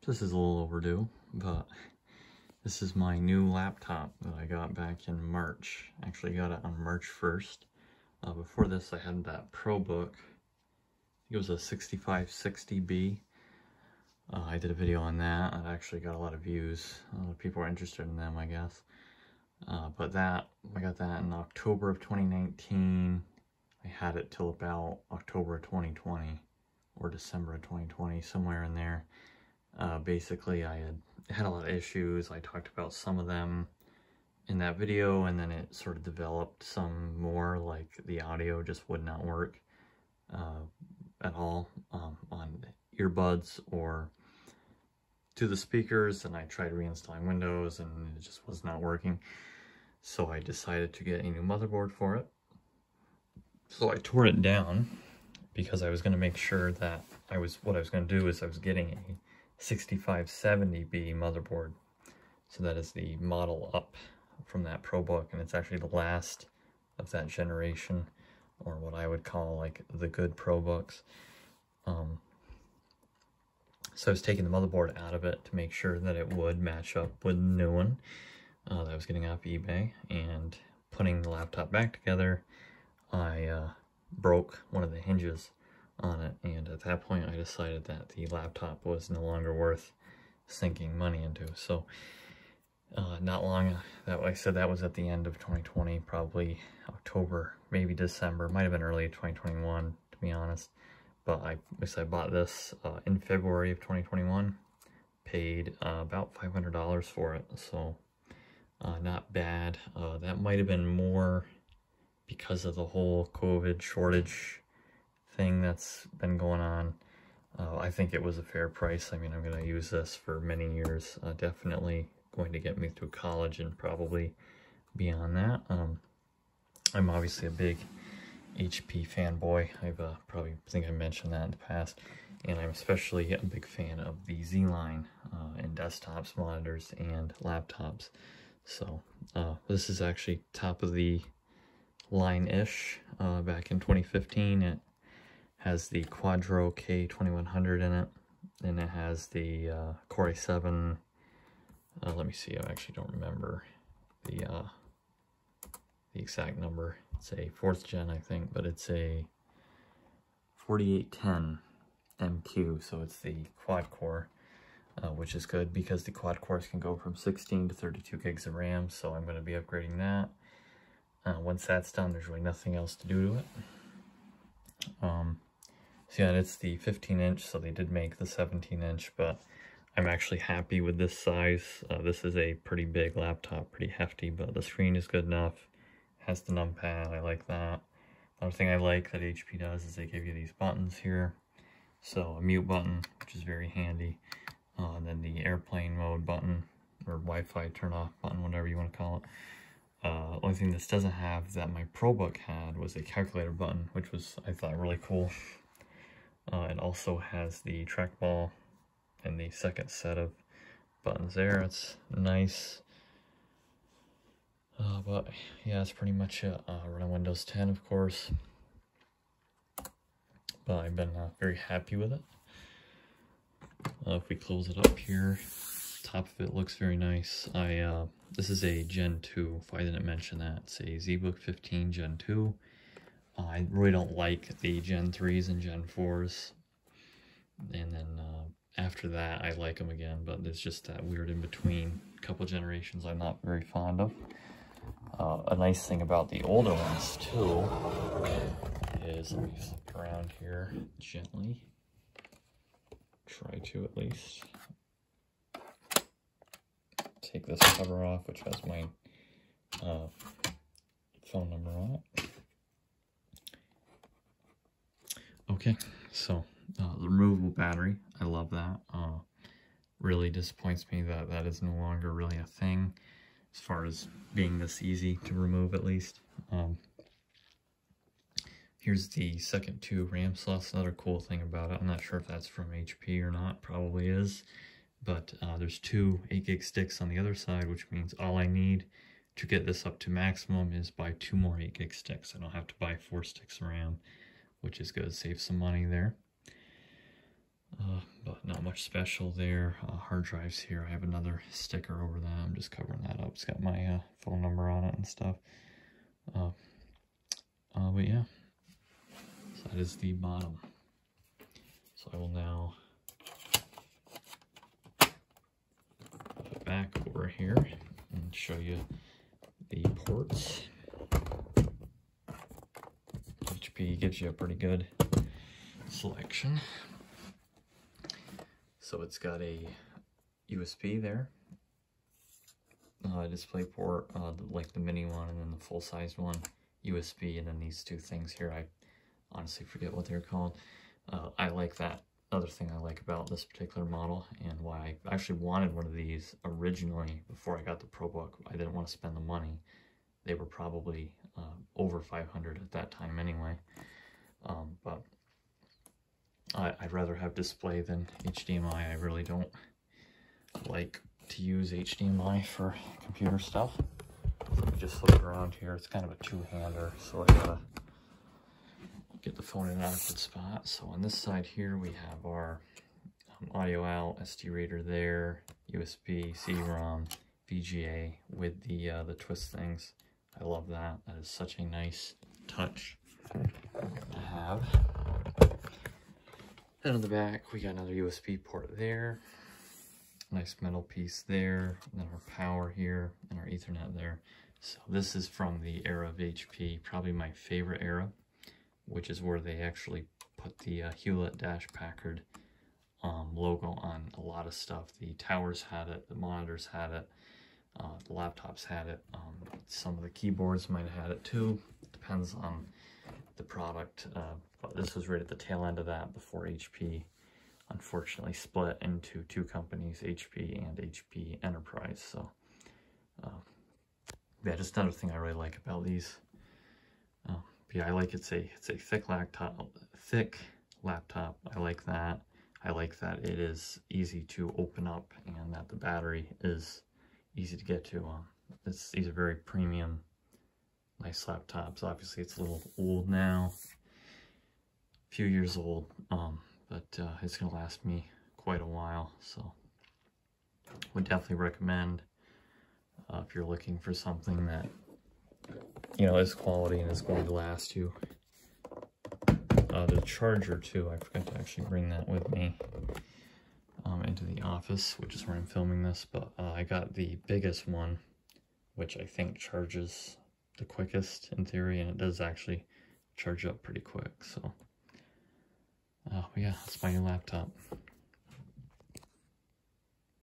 This is a little overdue, but this is my new laptop that I got back in March. Actually got it on March 1st. Before this I had that ProBook. It was a 6560B. I did a video on that. I actually got a lot of views. A lot of people were interested in them, I guess. But I got that in October of 2019. I had it till about October of 2020 or December of 2020, somewhere in there. Basically, I had a lot of issues. I talked about some of them in that video, and then it sort of developed some more, like the audio just would not work at all on earbuds or to the speakers, and I tried reinstalling Windows and it just was not working. So I decided to get a new motherboard for it. So I tore it down because I was going to make sure that what I was going to do is I was getting a 6570B motherboard. So that is the model up from that ProBook, and it's actually the last of that generation, or what I would call like the good ProBooks. So I was taking the motherboard out of it to make sure that it would match up with the new one that I was getting off eBay, and putting the laptop back together, I broke one of the hinges on it, and at that point I decided that the laptop was no longer worth sinking money into. So not long, like I said, that was at the end of 2020, probably October, maybe December, might have been early 2021 to be honest. But I bought this in February of 2021, paid about $500 for it, so not bad. That might have been more because of the whole COVID shortage thing that's been going on. I think it was a fair price. I mean, I'm going to use this for many years. Definitely going to get me through college and probably beyond that. I'm obviously a big HP fanboy. I've probably think I mentioned that in the past, and I'm especially a big fan of the Z line in desktops, monitors, and laptops. So this is actually top of the line-ish. Back in 2015, it has the Quadro K2100 in it, and it has the Core i7. Let me see, I actually don't remember the exact number. It's a 4th gen, I think, but it's a 4810 MQ, so it's the quad core, which is good because the quad cores can go from 16 to 32 gigs of RAM, so I'm going to be upgrading that. Once that's done, there's really nothing else to do to it. So yeah, it's the 15-inch, so they did make the 17-inch, but I'm actually happy with this size. This is a pretty big laptop, pretty hefty, but the screen is good enough. Has the numpad, I like that. Another thing I like that HP does is they give you these buttons here. So a mute button, which is very handy. And then the airplane mode button, or Wi-Fi turn off button, whatever you want to call it. Only thing this doesn't have that my ProBook had was a calculator button, which was, I thought, really cool. It also has the trackball and the second set of buttons there. It's nice. But yeah, that's pretty much it. Running Windows 10, of course. But I've been very happy with it. If we close it up here, top of it looks very nice. This is a Gen 2, if I didn't mention that. It's a ZBook 15 Gen 2. I really don't like the Gen 3s and Gen 4s. And then after that, I like them again, but there's just that weird in-between couple generations I'm not very fond of. A nice thing about the older ones, too, is, let me flip around here gently. Try to, at least. Take this cover off, which has my phone number on it. Okay, so the removable battery, I love that. Really disappoints me that that is no longer really a thing, as far as being this easy to remove, at least. Here's the second 2 RAM slots. Another cool thing about it, I'm not sure if that's from HP or not, probably is, but there's 2 8-gig sticks on the other side, which means all I need to get this up to maximum is buy 2 more 8-gig sticks. I don't have to buy 4 sticks of RAM, which is good, save some money there. But not much special there. Hard drives here. I have another sticker over that. I'm just covering that up. It's got my phone number on it and stuff. But yeah, so that is the bottom. So I will now put it back over here and show you the ports. HP gives you a pretty good selection. So it's got a USB there, display port, like the mini one, and then the full-size one, USB, and then these two things here. I honestly forget what they're called. I like that. Other thing I like about this particular model, and why I actually wanted one of these originally before I got the ProBook. I didn't want to spend the money. They were probably over 500 at that time anyway. But I'd rather have display than HDMI. I really don't like to use HDMI for computer stuff. Let me just flip it around here. It's kind of a two-hander, so I gotta get the phone in an awkward spot. So on this side here, we have our audio out, SD reader there, USB, CD-ROM, VGA with the twist things. I love that. That is such a nice touch to have. Then on the back, we got another USB port there. Nice metal piece there. And then our power here and our Ethernet there. So this is from the era of HP, probably my favorite era, which is where they actually put the Hewlett-Packard logo on a lot of stuff. The towers had it, the monitors had it, the laptops had it. Some of the keyboards might have had it too. Depends on the product. But this was right at the tail end of that before HP unfortunately split into two companies, HP and HP Enterprise. So yeah, just another thing I really like about these. Yeah, I like it's a thick laptop. I like that. I like that it is easy to open up and that the battery is easy to get to. These are very premium, nice laptops. Obviously, it's a little old now, a few years old, but it's gonna last me quite a while. So, would definitely recommend if you're looking for something that is quality and is going to last you. The charger too, I forgot to actually bring that with me into the office, which is where I'm filming this, but I got the biggest one, which I think charges the quickest in theory, and it does actually charge up pretty quick. So yeah, that's my new laptop.